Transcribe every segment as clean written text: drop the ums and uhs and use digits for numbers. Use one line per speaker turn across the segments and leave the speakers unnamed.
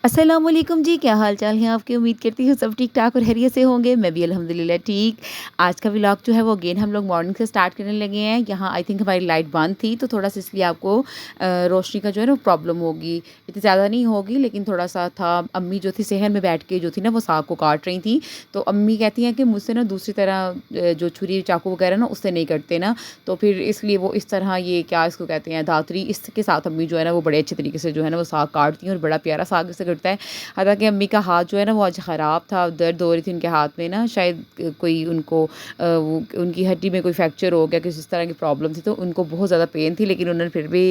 अस्सलाम वालेकुम जी, क्या हाल चाल है आपके? उम्मीद करती हूँ सब ठीक-ठाक और खैरियत से होंगे। मैं भी अल्हम्दुलिल्लाह ठीक। आज का व्लॉग जो है वो अगेन हम लोग मॉर्निंग से स्टार्ट करने लगे हैं। यहाँ आई थिंक हमारी लाइट बंद थी तो थोड़ा-सा इसलिए आपको रोशनी का जो है ना प्रॉब्लम होगी। इतनी ज़्यादा नहीं होगी लेकिन थोड़ा-सा था। अम्मी जो थी सहन में बैठ के जो थी ना वो साग को काट रही थी। तो अम्मी कहती हैं कि मुझसे ना दूसरी तरह जो छुरी चाकू वगैरह ना उससे नहीं कटते ना, तो फिर इसलिए वो इस तरह ये क्या इसको कहते हैं दातरी, इसके साथ अम्मी जो है ना वो बड़े अच्छे तरीके से जो है ना वो साग काटती हैं और बड़ा प्यारा साग इससे कटता है। हालाँकि अम्मी का हाथ जो है ना वो आज ख़राब था, दर्द हो रही थी उनके हाथ में ना, शायद कोई उनको वो उनकी हड्डी में कोई फ्रैक्चर हो गया, किसी इस तरह की प्रॉब्लम थी तो उनको बहुत ज़्यादा पेन थी, लेकिन उन्होंने फिर भी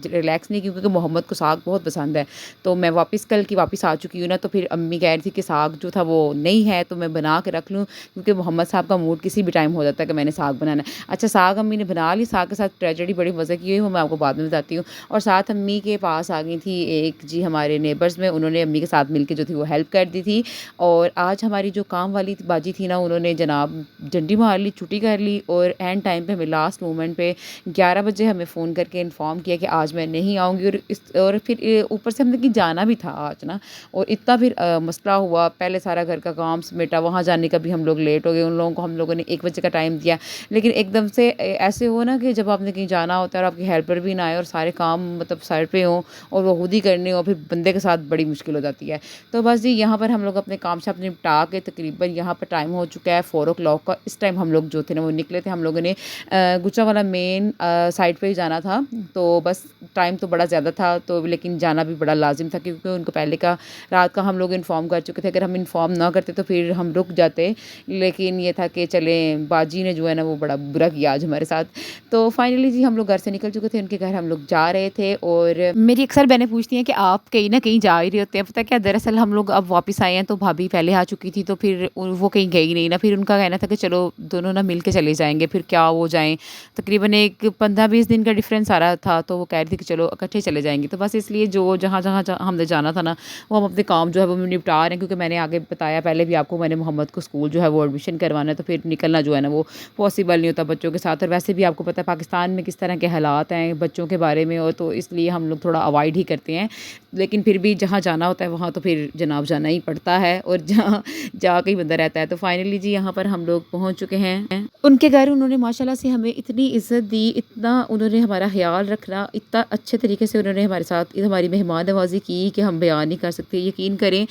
रिलैक्स नहीं किया क्योंकि मोहम्मद को साग बहुत पसंद है। तो मैं वापस कल की वापस आ चुकी हूँ ना, तो फिर अम्मी कह रही थी कि साग जो था वो नहीं है तो मैं बना के रख लूँ, क्योंकि मोहम्मद साहब का मूड किसी भी टाइम हो जाता है कि मैंने साग बनाना है। अच्छा, साग अम्मी ने बना ली, साग के साथ ट्रेजेडी बड़ी मज़े की हुई, वो मैं आपको बाद में बताती हूँ। और साथ अम्मी के पास आ गई थी एक जी हमारे नेबर्स में, उन्होंने अम्मी के साथ मिलके जो थी वो हेल्प कर दी थी। और आज हमारी जो काम वाली बाजी थी ना, उन्होंने जनाब डंडी मार ली, छुट्टी कर ली और एंड टाइम पे हमें लास्ट मोमेंट पे 11 बजे हमें फ़ोन करके इन्फॉर्म किया कि आज मैं नहीं आऊँगी। और फिर ऊपर से हमने कहीं जाना भी था आज ना, और इतना फिर मसला हुआ। पहले सारा घर का काम समेटा, वहाँ जाने का भी हम लोग लेट हो गए। उन लोगों को हम लोगों ने 1 बजे का टाइम दिया, लेकिन एकदम से ऐसे हो ना कि जब आपने कहीं जाना होता है और आपकी हेल्पर भी ना आए और सारे काम मतलब सर पे हों और वो खुद ही करने हो, फिर बंदे के साथ बड़ी मुश्किल हो जाती है। तो बस जी यहाँ पर हम लोग अपने काम से अपने निपटा के तकरीबन यहाँ पर टाइम हो चुका है 4 o'clock का। इस टाइम हम लोग जो थे ना वो निकले थे। हम लोगों ने गुजरांवाला मेन साइड पे ही जाना था, तो बस टाइम तो बड़ा ज़्यादा था, तो लेकिन जाना भी बड़ा लाजिम था क्योंकि उनको पहले का रात का हम लोग इन्फॉर्म कर चुके थे। अगर हम इन्फॉर्म ना करते तो फिर हम रुक जाते, लेकिन ये था कि चलें, बाजी ने जो है ना वो बड़ा बुरा किया आज हमारे साथ। तो फाइनली जी हम लोग घर से निकल चुके थे, उनके घर हम लोग जा रहे थे। और मेरी अक्सर बहनें पूछती हैं कि आप कहीं न कहीं जा ही रहे होते हैं। पता है क्या, दरअसल हम लोग अब वापस आए हैं तो भाभी पहले आ चुकी थी, तो फिर वो कहीं गई नहीं ना, फिर उनका कहना था कि चलो दोनों ना मिल के चले जाएँगे, फिर क्या वो जाएँ। तकरीबन एक 15-20 दिन का डिफ़रेंस आ रहा था, तो वो कह रही थी कि चलो इकट्ठे चले जाएँगे। तो बस इसलिए जो जहाँ-जहाँ हमने जाना था ना, वो हम अपने काम जो है वो निपटा रहे हैं, क्योंकि मैंने आगे बताया पहले भी आपको, मैंने मोहम्मद को स्कूल जो है वो एडमिशन करवाना है, तो फिर निकलना जो है ना वो पॉसिबल नहीं होता बच्चों के साथ। और वैसे भी आपको पता है पाकिस्तान में किस तरह के हालात हैं बच्चों के बारे में, और तो इसलिए हम लोग थोड़ा अवॉइड ही करते हैं। लेकिन फिर भी जहाँ जाना होता है वहाँ तो फिर जनाब जाना ही पड़ता है, और जहाँ जाके ही बंदा रहता है। तो फाइनली जी यहाँ पर हम लोग पहुँच चुके हैं उनके घर। उन्होंने माशाल्लाह से हमें इतनी इज़्ज़त दी, इतना उन्होंने हमारा ख़्याल रखना, इतना अच्छे तरीके से उन्होंने हमारे साथ हमारी मेहमान नवाज़ी की कि हम बयान नहीं कर सकते। यकीन करें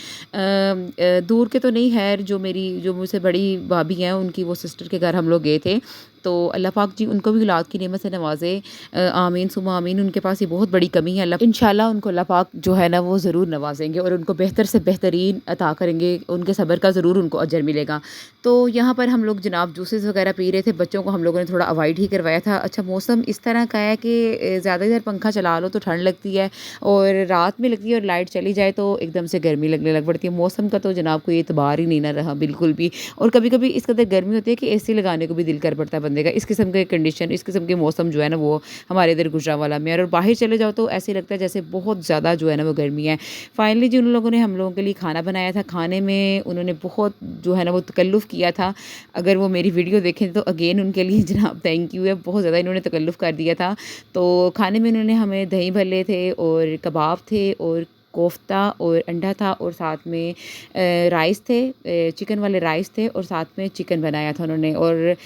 दूर के तो नहीं, ख़ैर जो मुझसे बड़ी भाभी हैं उनकी वो सिस्टर के घर हम लोग गए थे। तो अल्लाह पाक जी उनको भी औलाद की नेमत से नवाज़े। आमीन सुम्मा आमीन। उनके पास ये बहुत बड़ी कमी है, अल्लाह इंशाल्लाह उनको अल्लाह पाक जो है ना वो ज़रूर नवाज़ेंगे और उनको बेहतर से बेहतरीन अता करेंगे। उनके सब्र का ज़रूर उनको अजर मिलेगा। तो यहाँ पर हम लोग जनाब जूसेस वगैरह पी रहे थे। बच्चों को हम लोगों ने थोड़ा अवॉइड ही करवाया था। अच्छा, मौसम इस तरह का है कि ज़्यादा देर पंखा चला लो तो ठंड लगती है, और रात में लगती है, और लाइट चली जाए तो एकदम से गर्मी लगने लग पड़ती है। मौसम का तो जनाब कोई एतबार ही नहीं ना रहा बिल्कुल भी। और कभी-कभी इस कदर गर्मी होती है कि एसी लगाने को भी दिल कर पड़ता है बंदे का। इस किस्म के कंडीशन, इस किस्म के मौसम जो है ना वो हमारे इधर गुजरांवाला में है, और बाहर चले जाओ तो ऐसे लगता है जैसे बहुत ज़्यादा जो है ना वो गर्मी है। फाइनली जी उन लोगों ने हम लोगों के लिए खाना बनाया था। खाने में उन्होंने बहुत जो है ना वो तकल्लुफ़ किया था। अगर वो मेरी वीडियो देखें तो अगेन उनके लिए जनाब थैंक यू है, बहुत ज़्यादा इन्होंने तकल्लुफ़ कर दिया था। तो खाने में उन्होंने हमें दही भल्ले थे और कबाब थे और कोफ्ता और अंडा था, और साथ में राइस थे, चिकन वाले राइस थे, और साथ में चिकन बनाया था उन्होंने। और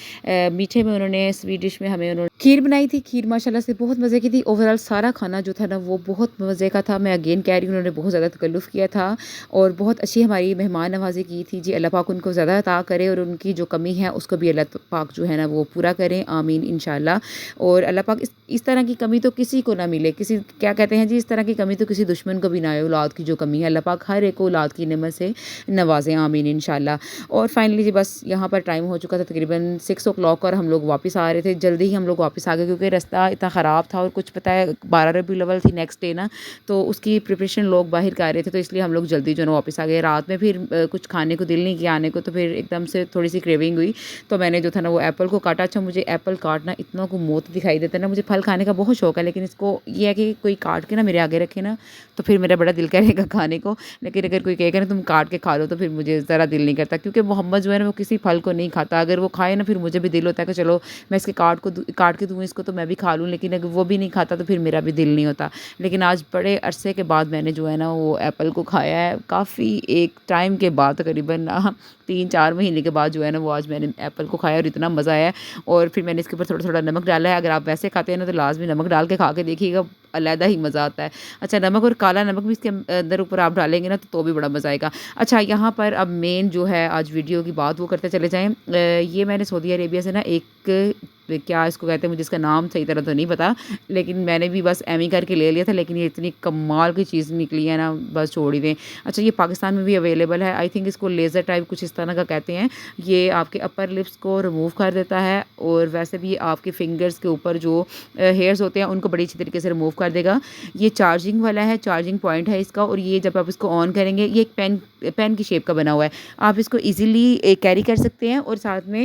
मीठे में उन्होंने स्वीट डिश में हमें उन्होंने खीर बनाई थी। खीर माशाल्लाह से बहुत मज़े की थी। ओवरऑल सारा खाना जो था ना वो बहुत मज़े का था। मैं अगेन कह रही हूँ, उन्होंने बहुत ज़्यादा तकल्लुफ़ किया था और बहुत अच्छी हमारी मेहमान नवाज़ी की थी जी। अल्लाह पाक उनको ज़्यादा अता करे और उनकी जो कमी है उसको भी अल्लाह पाक जो है ना वो पूरा करें, आमीन इंशाल्लाह। और अल्लाह पाक इस तरह की कमी तो किसी को ना मिले, किसी क्या कहते हैं जी, इस तरह की कमी तो किसी दुश्मन को भी ना आए। औलाद की जो कमी है अल्लाह पाक हर एक को औलाद की नेमत से नवाज़ें, आमीन इंशाल्लाह। और फाइनली जी बस यहाँ पर टाइम हो चुका था तकरीबन 6 o'clock और हम लोग वापस आ रहे थे। जल्दी ही हम लोग वापस आ गए क्योंकि रास्ता इतना ख़राब था, और कुछ पता है 12 रबीउल अव्वल थी नेक्स्ट डे ना, तो उसकी प्रिपरेशन लोग बाहर कर रहे थे, तो इसलिए हम लोग जल्दी जो है ना वापस आ गए। रात में फिर कुछ खाने को दिल नहीं किया आने को, तो फिर एकदम से थोड़ी सी क्रेविंग हुई, तो मैंने जो था ना वो एप्पल को काटा। अच्छा, मुझे एप्पल काटना इतना को मौत दिखाई देता है ना, मुझे फल खाने का बहुत शौक है, लेकिन इसको ये है कि कोई काट के ना मेरे आगे रखे ना तो फिर मेरा बड़ा बड़ा दिल करेगा खाने को, लेकिन अगर कोई कहेगा ना तुम काट के खा लो तो फिर मुझे ज़रा दिल नहीं करता, क्योंकि मोहम्मद जो है ना वो किसी फल को नहीं खाता। अगर वो खाए ना फिर मुझे भी दिल होता है कि चलो मैं इसके काट के दूँ इसको तो मैं भी खा लूँ, लेकिन अगर वो भी नहीं खाता तो फिर मेरा भी दिल नहीं होता। लेकिन आज बड़े अरसे के बाद मैंने जो है ना वो एप्पल को खाया है, काफ़ी एक टाइम के बाद, तकरीबन 3-4 महीने के बाद जो है ना वो आज मैंने एप्पल को खाया और इतना मज़ा आया है। और फिर मैंने इसके ऊपर थोड़ा-थोड़ा नमक डाला है। अगर आप वैसे खाते हैं ना तो लाज़मी नमक डाल के खा के देखिएगा, अलहदा ही मज़ा आता है। अच्छा, नमक और काला नमक भी इसके अंदर ऊपर आप डालेंगे ना तो भी बड़ा मज़ा आएगा। अच्छा, यहाँ पर अब मेन जो है आज वीडियो की बात वो करते चले जाएँ। ये मैंने सऊदी अरेबिया से ना एक क्या इसको कहते हैं, मुझे इसका नाम सही तरह तो नहीं पता, लेकिन मैंने भी बस एम ही करके ले लिया था, लेकिन ये इतनी कमाल की चीज़ निकली है ना, बस छोड़ ही दें। अच्छा, ये पाकिस्तान में भी अवेलेबल है, आई थिंक इसको लेज़र टाइप कुछ इस तरह का कहते हैं। ये आपके अपर लिप्स को रिमूव कर देता है और वैसे भी आपके फिंगर्स के ऊपर जो हेयर्स होते हैं उनको बड़ी अच्छी तरीके से रिमूव कर देगा। ये चार्जिंग वाला है, चार्जिंग पॉइंट है इसका, और ये जब आप इसको ऑन करेंगे, ये एक पेन की शेप का बना हुआ है। आप इसको ईज़िली कैरी कर सकते हैं और साथ में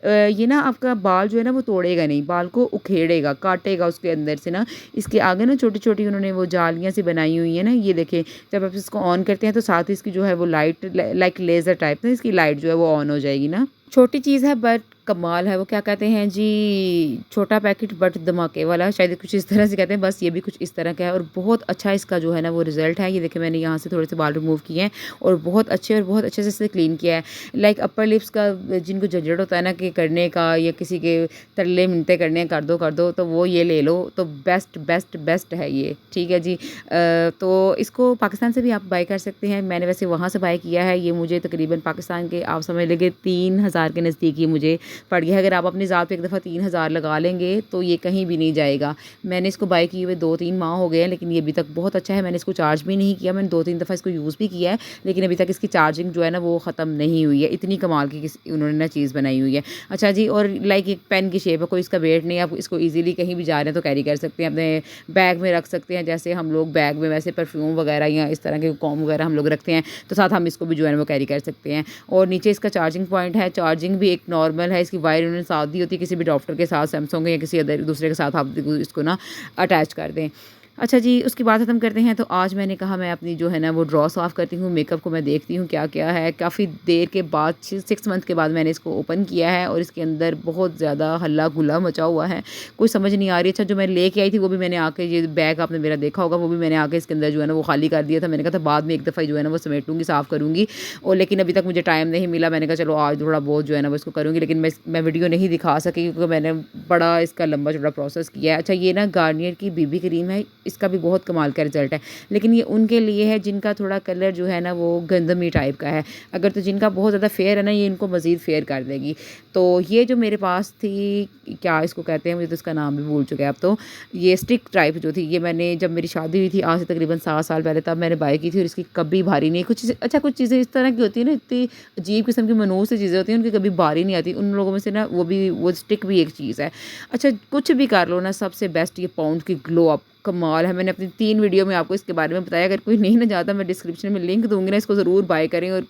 ये ना आपका बाल जो है ना वो तोड़ेगा नहीं, बाल को उखेड़ेगा, काटेगा उसके अंदर से ना। इसके आगे ना छोटी-छोटी उन्होंने वो जालियाँ सी बनाई हुई हैं ना, ये देखें। जब आप इसको ऑन करते हैं तो साथ ही इसकी जो है वो लाइट लाइक लेज़र टाइप ना इसकी लाइट जो है वो ऑन हो जाएगी ना। छोटी चीज़ है बट कमाल है। वो क्या कहते हैं जी, छोटा पैकेट बट धमाके वाला, शायद कुछ इस तरह से कहते हैं। बस ये भी कुछ इस तरह का है और बहुत अच्छा इसका जो है ना वो रिज़ल्ट है। ये देखिए मैंने यहाँ से थोड़े से बाल रिमूव किए हैं और बहुत अच्छे से इसे क्लीन किया है। लाइक अपर लिप्स का जिनको झंझट होता है ना कि करने का, या किसी के तरले मिन्नतें करने हैं, कर दो तो वो ये ले लो, तो बेस्ट है ये, ठीक है जी। तो इसको पाकिस्तान से भी आप बाय कर सकते हैं। मैंने वैसे वहाँ से बाय किया है। ये मुझे तकरीबन पाकिस्तान के आप समझ लेंगे 3000 के नज़दीक ये मुझे पड़ गया है। अगर आप अपनी ज़ात पे एक दफ़ा 3000 लगा लेंगे तो ये कहीं भी नहीं जाएगा। मैंने इसको बाय किए हुए 2-3 माह हो गए हैं, लेकिन ये अभी तक बहुत अच्छा है। मैंने इसको चार्ज भी नहीं किया, मैंने 2-3 दफ़ा इसको यूज़ भी किया है, लेकिन अभी तक इसकी चार्जिंग जो है ना वो ख़त्म नहीं हुई है। इतनी कमाल की उन्होंने ना चीज़ बनाई हुई है। अच्छा जी, और लाइक एक पेन की शेप है, कोई इसका वेट नहीं है, आप इसको ईज़िली कहीं भी जा रहे हैं तो कैरी कर सकते हैं, अपने बैग में रख सकते हैं। जैसे हम लोग बैग में वैसे परफ्यूम वगैरह या इस तरह के कॉम वगैरह हम लोग रखते हैं, तो साथ हम इसको भी जो है वो कैरी कर सकते हैं। और नीचे इसका चार्जिंग पॉइंट है, चार्जिंग भी एक नॉर्मल है, इसकी वायर उन्होंने साथ दी होती है, किसी भी डॉक्टर के साथ, सैमसंग या किसी अदर दूसरे के साथ आप इसको ना अटैच कर दें। अच्छा जी, उसकी बात ख़त्म करते हैं। तो आज मैंने कहा मैं अपनी जो है ना वो ड्रॉ साफ़ करती हूँ, मेकअप को मैं देखती हूँ क्या-क्या है। काफ़ी देर के बाद 6 मंथ के बाद मैंने इसको ओपन किया है और इसके अंदर बहुत ज़्यादा हल्ला-गुल्ला मचा हुआ है, कुछ समझ नहीं आ रही। अच्छा, जो मैं लेके आई थी वो भी मैंने आके, ये बैग आपने मेरा देखा होगा, वो भी मैंने आके इसके अंदर जो है ना वो खाली कर दिया था। मैंने कहा था बाद में एक दफ़ा जो है ना वो समेटूँगी, साफ़ करूँगी, और लेकिन अभी तक मुझे टाइम नहीं मिला। मैंने कहा चलो आज थोड़ा बहुत जो है ना वो इसको करूँगी, लेकिन मैं वीडियो नहीं दिखा सकी क्योंकि मैंने बड़ा इसका लंबा-चौड़ा प्रोसेस किया है। अच्छा, ये ना गार्नियर की बीबी क्रीम है, इसका भी बहुत कमाल का रिज़ल्ट है, लेकिन ये उनके लिए है जिनका थोड़ा कलर जो है ना वो गंदमी टाइप का है। अगर तो जिनका बहुत ज़्यादा फेयर है ना, ये इनको मज़ीद फेयर कर देगी। तो ये जो मेरे पास थी, क्या इसको कहते हैं, मुझे तो इसका नाम भी भूल चुके हैं अब तो। ये स्टिक टाइप जो थी, ये मैंने जब मेरी शादी हुई थी आज से तकरीबन 7 साल पहले, तब मैंने बाय की थी और इसकी कभी भारी नहीं। कुछ चीज़ें इस तरह की होती है ना, इतनी अजीब किस्म की मनहूस सी चीज़ें होती हैं, उनकी कभी भारी नहीं आती। उन लोगों में से ना वो स्टिक भी एक चीज़ है। अच्छा, कुछ भी कर लो ना, सबसे बेस्ट ये पाउंड की ग्लो अप कमाल है। मैंने अपनी 3 वीडियो में आपको इसके बारे में बताया। अगर कोई नहीं ना जानता, मैं डिस्क्रिप्शन में लिंक दूँगी ना, इसको ज़रूर बाय करें। और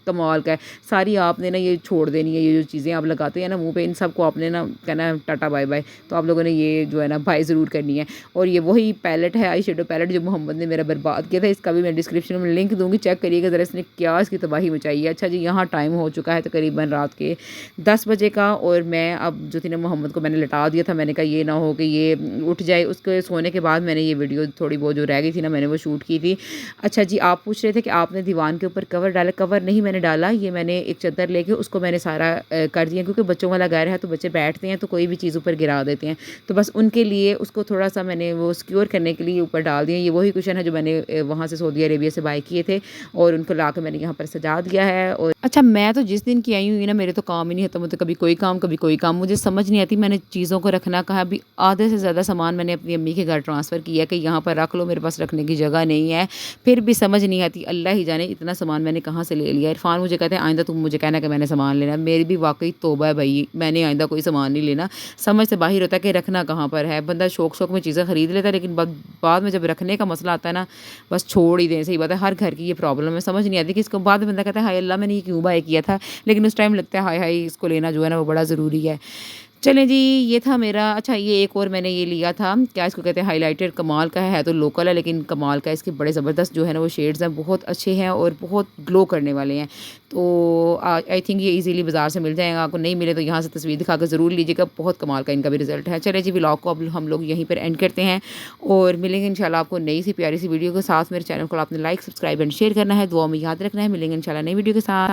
कमाल का है, सारी आपने ना ये छोड़ देनी है। ये जो चीज़ें आप लगाते हैं ना मुँह पे, इन सबको आपने ना कहना है टाटा बाय बाय। तो आप लोगों ने ये जो है ना बाय ज़रूर करनी है। और ये वही पैलेट है, आई शेडो पैलेट, जो मोहम्मद ने मेरा बर्बाद किया था। इसका भी मैं डिस्क्रिप्शन में लिंक दूँगी, चेक करिएगा ज़रा इसने क्या इसकी तबाही मचाई है। अच्छा जी, यहाँ टाइम हो चुका है तकरीबन रात के 10 बजे का, और मैं अब जो थी ना मोहम्मद को मैंने लिटा दिया था। मैंने कहा ये ना हो कि ये उठ जाए। उसके सोने के बाद मैंने ये वीडियो थोड़ी बहुत जो रह गई थी ना, मैंने वो शूट की थी। अच्छा जी, आप पूछ रहे थे कि आपने दीवान के ऊपर कवर डाला। कवर नहीं मैंने डाला, ये मैंने एक चादर लेके उसको मैंने सारा कर दिया, क्योंकि बच्चों वाला घर है तो बच्चे बैठते हैं तो कोई भी चीज़ ऊपर गिरा देते हैं, तो बस उनके लिए उसको थोड़ा सा मैंने वो सिक्योर करने के लिए ऊपर डाल दिया। ये वही कुशन है जो मैंने वहाँ से सऊदी अरेबिया से बाय किए थे, और उनको ला के मैंने यहाँ पर सजा दिया है। और अच्छा, मैं तो जिस दिन की आई हुई ना, मेरे तो काम ही नहीं होता, मुझे कभी कोई काम कभी कोई काम, मुझे समझ नहीं आती मैंने चीज़ों को रखना कहाँ। भी आधे से ज़्यादा सामान मैंने अपनी अम्मी के घर ट्रांसफ़र किया कि यहाँ पर रख लो, मेरे पास रखने की जगह नहीं है। फिर भी समझ नहीं आती, अल्लाह ही जाने इतना सामान मैंने कहाँ से ले लिया। इरफान मुझे कहते हैं आइंदा तुम मुझे कहना कि मैंने सामान लेना। मेरी भी वाकई तौबा है भाई, मैंने आइंदा कोई सामान नहीं लेना। समझ से बाहर होता है कि रखना कहाँ पर है। बंदा शौक में चीज़ें ख़रीद लेता है, लेकिन बाद में जब रखने का मसला आता है ना, बस छोड़ ही दें। सही बात है, हर घर की ये प्रॉब्लम है, समझ नहीं आती कि इसको बाद में बंदा कहता है हाय अल्लाह मैंने ये क्यों बाय किया था, लेकिन उस टाइम लगता है हाय हाय इसको लेना जो है ना वो बड़ा ज़रूरी है। चलें जी, ये था मेरा अच्छा ये एक और मैंने ये लिया था, क्या इसको कहते हैं हाइलाइटर कमाल का है तो लोकल है लेकिन कमाल का है, इसके बड़े ज़बरदस्त जो है ना वो शेड्स हैं, बहुत अच्छे हैं और बहुत ग्लो करने वाले हैं। तो आई थिंक ये ईज़िली बाज़ार से मिल जाएगा, आपको नहीं मिले तो यहाँ से तस्वीर दिखा कर ज़रूर लीजिएगा, बहुत कमाल का इनका भी रिज़ल्ट है। चलें जी व्लॉग को अब हम लोग यहीं पर एंड करते हैं और मिलेंगे इंशाल्लाह आपको नई सी प्यारी सी वीडियो के साथ। मेरे चैनल को आपने लाइक, सब्सक्राइब एंड शेयर करना है, दुआ में याद रखना है। मिलेंगे इंशाल्लाह नई वीडियो के साथ।